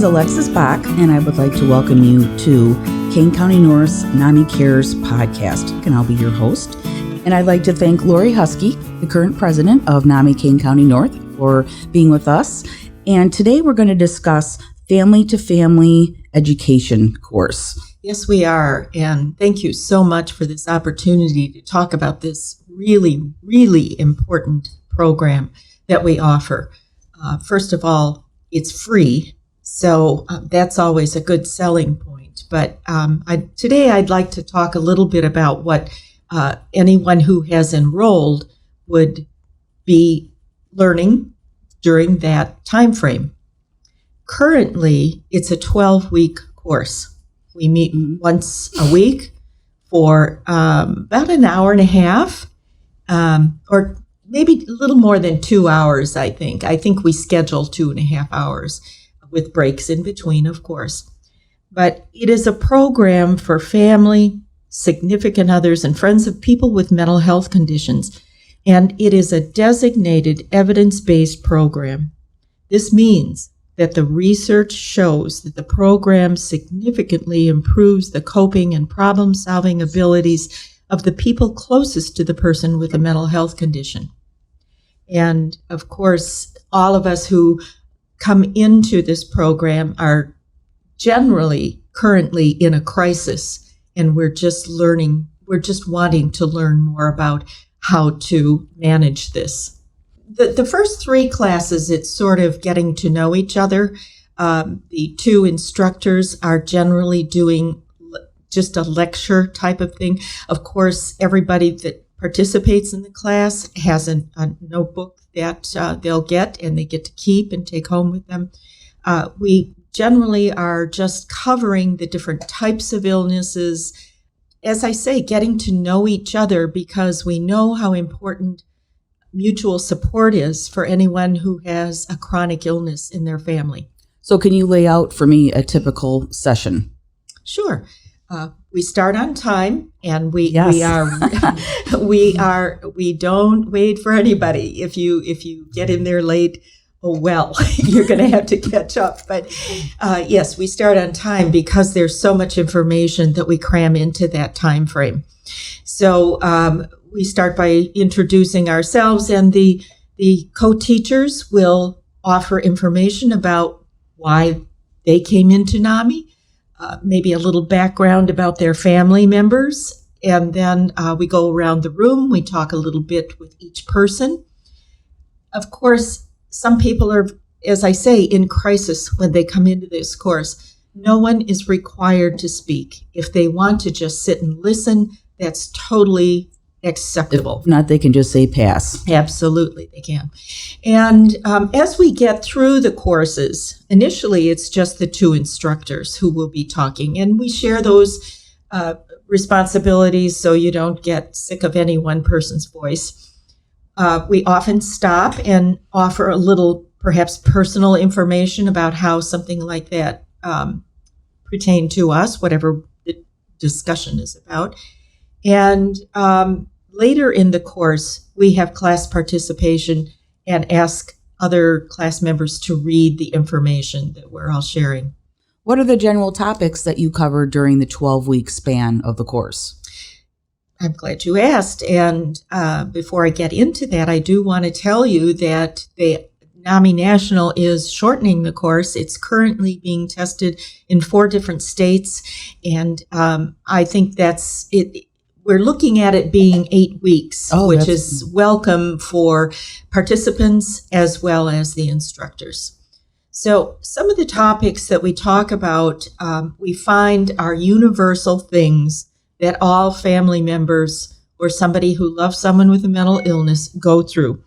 Alexis Bach, and I would like to welcome you to Kane County North's NAMI Cares podcast, and I'll be your host. And I'd like to thank Lori Husky, the current president of NAMI Kane County North, for being with us. And today we're going to discuss Family to Family Education course. Yes, we are. And thank you so much for this opportunity to talk about this really, really important program that we offer. First of all, it's free, so that's always a good selling point. But today I'd like to talk a little bit about what anyone who has enrolled would be learning during that time frame. Currently, it's a 12-week course. We meet once a week for about an hour and a half, or maybe a little more than 2 hours, I think. I think we schedule 2.5 hours with breaks in between, of course. But it is a program for family, significant others, and friends of people with mental health conditions. And it is a designated evidence-based program. This means that the research shows that the program significantly improves the coping and problem-solving abilities of the people closest to the person with a mental health condition. And of course, all of us who come into this program are generally currently in a crisis, and we're just wanting to learn more about how to manage this. The first 3 classes, it's sort of getting to know each other. The 2 instructors are generally doing just a lecture type of thing. Of course, everybody that participates in the class has a notebook that they'll get and they get to keep and take home with them. We generally are just covering the different types of illnesses. As I say, getting to know each other, because we know how important mutual support is for anyone who has a chronic illness in their family. So can you lay out for me a typical session? Sure. We start on time, and we don't wait for anybody. If you get in there late, oh well, you're going to have to catch up. But yes, we start on time because there's so much information that we cram into that time frame. So we start by introducing ourselves, and the co-teachers will offer information about why they came into NAMI. Maybe a little background about their family members, and then we go around the room. We talk a little bit with each person. Of course, some people are, as I say, in crisis when they come into this course. No one is required to speak. If they want to just sit and listen, that's totally acceptable. If not, they can just say pass. Absolutely, they can. And as we get through the courses, initially it's just the 2 instructors who will be talking, and we share those responsibilities so you don't get sick of any one person's voice. We often stop and offer a little, perhaps personal information about how something like that pertained to us, whatever the discussion is about. And later in the course, we have class participation and ask other class members to read the information that we're all sharing. What are the general topics that you cover during the 12-week span of the course? I'm glad you asked. And before I get into that, I do want to tell you that the NAMI National is shortening the course. It's currently being tested in 4 different states. And I think that's it. We're looking at it being 8 weeks, which is welcome for participants as well as the instructors. So some of the topics that we talk about, we find are universal things that all family members or somebody who loves someone with a mental illness go through.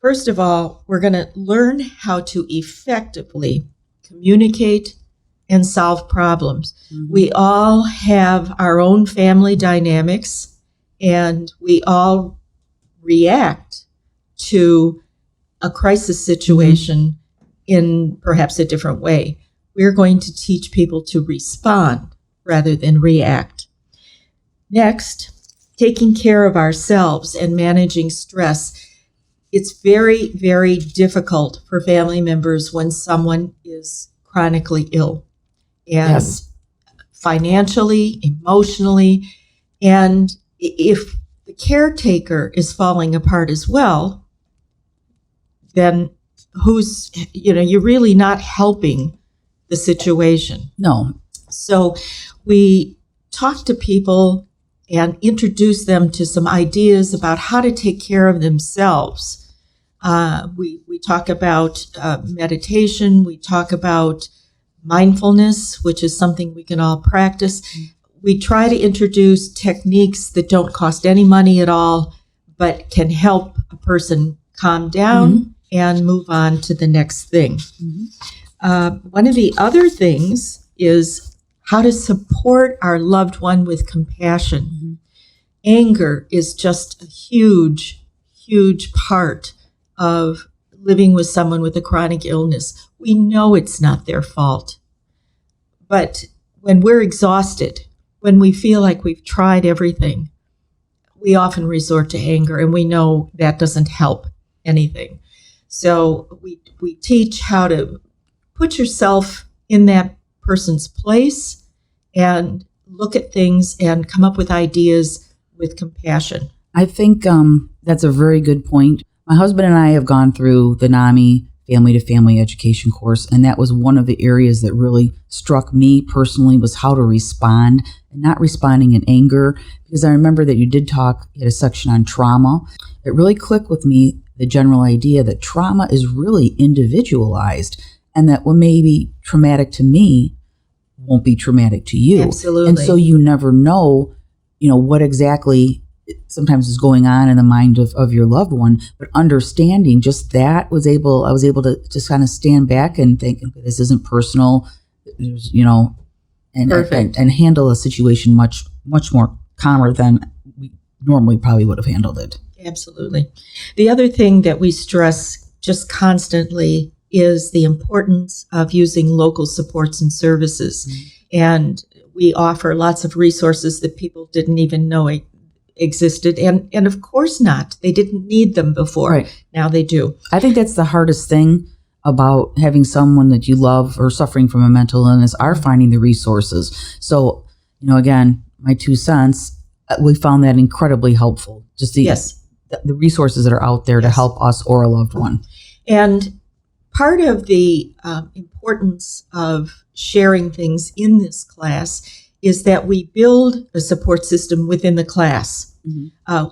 First of all, we're going to learn how to effectively communicate and solve problems. Mm-hmm. We all have our own family dynamics, and we all react to a crisis situation in perhaps a different way. We're going to teach people to respond rather than react. Next, taking care of ourselves and managing stress. It's very, very difficult for family members when someone is chronically ill, and Yes. financially, emotionally. And if the caretaker is falling apart as well, then you're really not helping the situation. No. So we talk to people and introduce them to some ideas about how to take care of themselves. We talk about meditation. We talk about mindfulness, which is something we can all practice. We try to introduce techniques that don't cost any money at all, but can help a person calm down and move on to the next thing. One of the other things is how to support our loved one with compassion. Anger is just a huge, huge part of living with someone with a chronic illness. We know it's not their fault. But when we're exhausted, when we feel like we've tried everything, we often resort to anger, and we know that doesn't help anything. So we teach how to put yourself in that person's place and look at things and come up with ideas with compassion. I think that's a very good point. My husband and I have gone through the NAMI Family to Family Education course, and that was one of the areas that really struck me personally, was how to respond and not responding in anger. Because I remember that you had a section on trauma. It really clicked with me, the general idea that trauma is really individualized, and that what may be traumatic to me won't be traumatic to you. Absolutely. And so you never know, what exactly sometimes is going on in the mind of your loved one. But understanding just that, I was able to just kind of stand back and think, okay, this isn't personal, and handle a situation much, much more calmer than we normally probably would have handled it. Absolutely. The other thing that we stress just constantly is the importance of using local supports and services. And we offer lots of resources that people didn't even know existed. And of course not. They didn't need them before. Right. Now they do. I think that's the hardest thing about having someone that you love or suffering from a mental illness, are finding the resources. So, again, my 2 cents, we found that incredibly helpful. Just the resources that are out there to help us or a loved one. And part of the importance of sharing things in this class is that we build a support system within the class.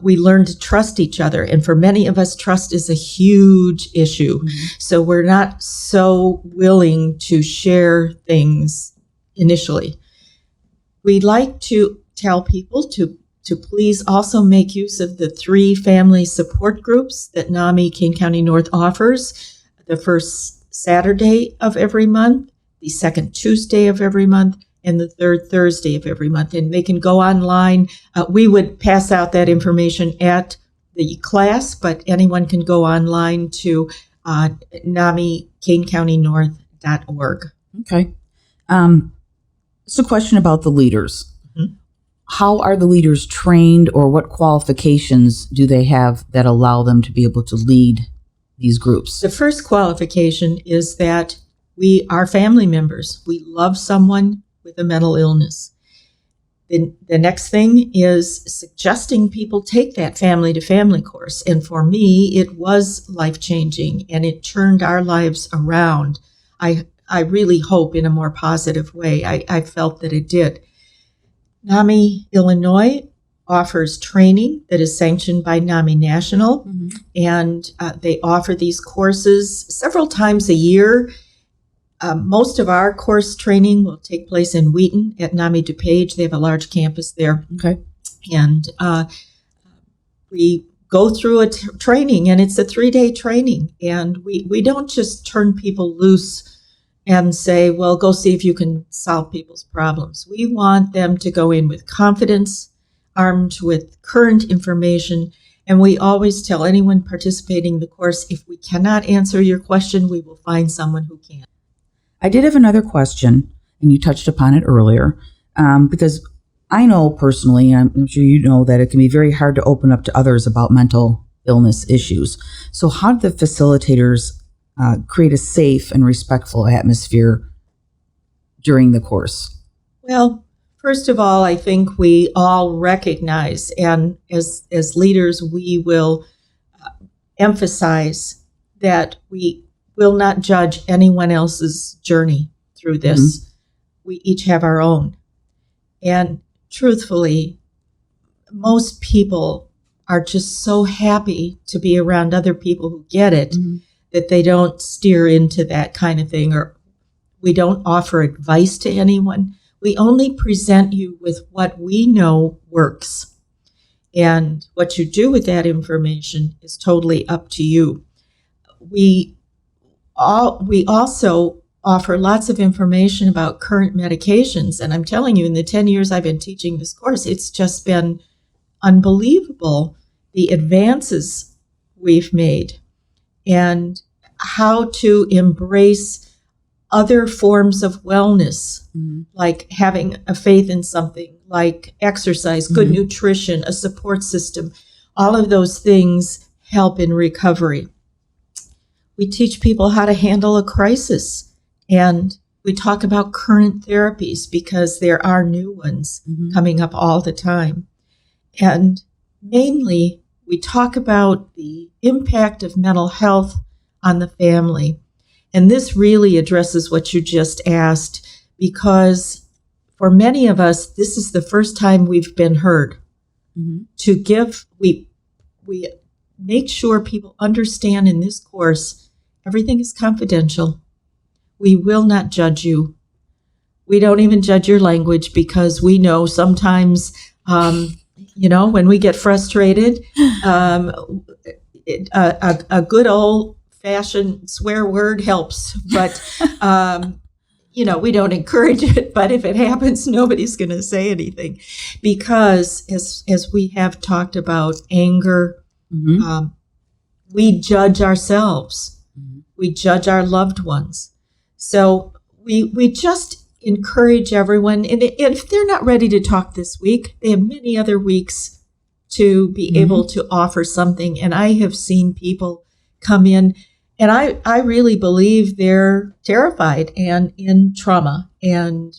We learn to trust each other. And for many of us, trust is a huge issue. So we're not so willing to share things initially. We like to tell people to please also make use of the 3 family support groups that NAMI Kane County North offers. The first Saturday of every month, the second Tuesday of every month, and the third Thursday of every month. And they can go online. We would pass out that information at the class, but anyone can go online to NAMIKaneCountyNorth.org. Okay. It's a question about the leaders. How are the leaders trained, or what qualifications do they have that allow them to be able to lead these groups? The first qualification is that we are family members. We love someone with a mental illness. The next thing is suggesting people take that family to family course. And for me, it was life-changing, and it turned our lives around. I really hope in a more positive way. I felt that it did. NAMI Illinois offers training that is sanctioned by NAMI National, and they offer these courses several times a year. Most of our course training will take place in Wheaton at NAMI DuPage. They have a large campus there. Okay. And we go through a training, and it's a 3-day training. And we don't just turn people loose and say, well, go see if you can solve people's problems. We want them to go in with confidence, armed with current information. And we always tell anyone participating in the course, if we cannot answer your question, we will find someone who can. I did have another question, and you touched upon it earlier, because I know personally, I'm sure you know, that it can be very hard to open up to others about mental illness issues. So how do the facilitators create a safe and respectful atmosphere during the course? Well, first of all, I think we all recognize, and as leaders, we will emphasize that we will not judge anyone else's journey through this. Mm-hmm. We each have our own. And truthfully, most people are just so happy to be around other people who get it, mm-hmm. that they don't steer into that kind of thing, or we don't offer advice to anyone. We only present you with what we know works. And what you do with that information is totally up to you. We also offer lots of information about current medications. And I'm telling you, in the 10 years I've been teaching this course, it's just been unbelievable, the advances we've made and how to embrace other forms of wellness, mm-hmm. like having a faith in something, like exercise, good mm-hmm. nutrition, a support system. All of those things help in recovery. We teach people how to handle a crisis, and we talk about current therapies because there are new ones mm-hmm. coming up all the time. And mainly, we talk about the impact of mental health on the family. And this really addresses what you just asked, because for many of us, this is the first time we've been heard. Mm-hmm. We make sure people understand in this course, everything is confidential. We will not judge you. We don't even judge your language, because we know sometimes, when we get frustrated, a good old-fashioned swear word helps. But, we don't encourage it. But if it happens, nobody's going to say anything. Because as we have talked about anger, mm-hmm. We judge ourselves. Mm-hmm. We judge our loved ones. So we just encourage everyone, and if they're not ready to talk this week, they have many other weeks to be mm-hmm. able to offer something. And I have seen people come in, and I really believe they're terrified and in trauma, and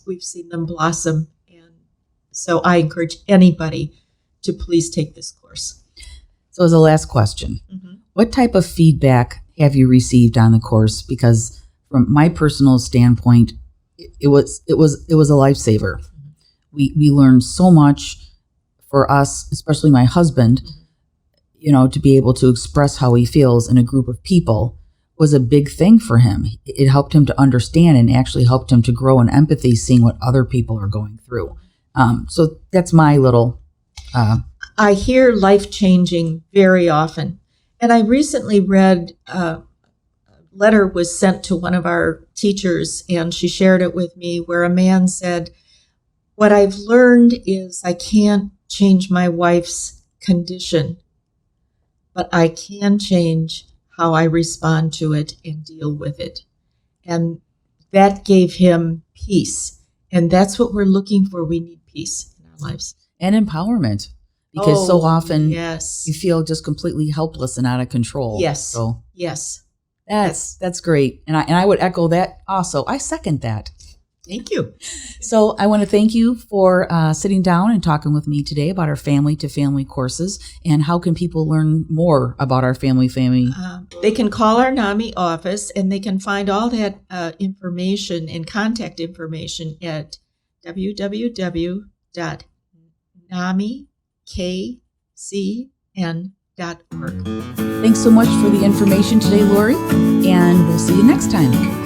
we've seen them blossom. And so I encourage anybody to please take this course. So as a last question, mm-hmm. what type of feedback have you received on the course? Because from my personal standpoint, it was a lifesaver. Mm-hmm. We learned so much. For us, especially my husband, mm-hmm. To be able to express how he feels in a group of people was a big thing for him. It helped him to understand and actually helped him to grow in empathy, seeing what other people are going through. So that's my little... I hear life-changing very often. And I recently read a letter was sent to one of our teachers, and she shared it with me, where a man said, "What I've learned is I can't change my wife's condition, but I can change how I respond to it and deal with it." And that gave him peace. And that's what we're looking for. We need peace in our lives. And empowerment. Because so often yes. you feel just completely helpless and out of control. Yes. So yes. That's great. And I would echo that also. I second that. Thank you. So I want to thank you for sitting down and talking with me today about our family to family courses, and how can people learn more about our family? They can call our NAMI office, and they can find all that information and contact information at www.namikcn.org. Thanks so much for the information today, Lori, and we'll see you next time.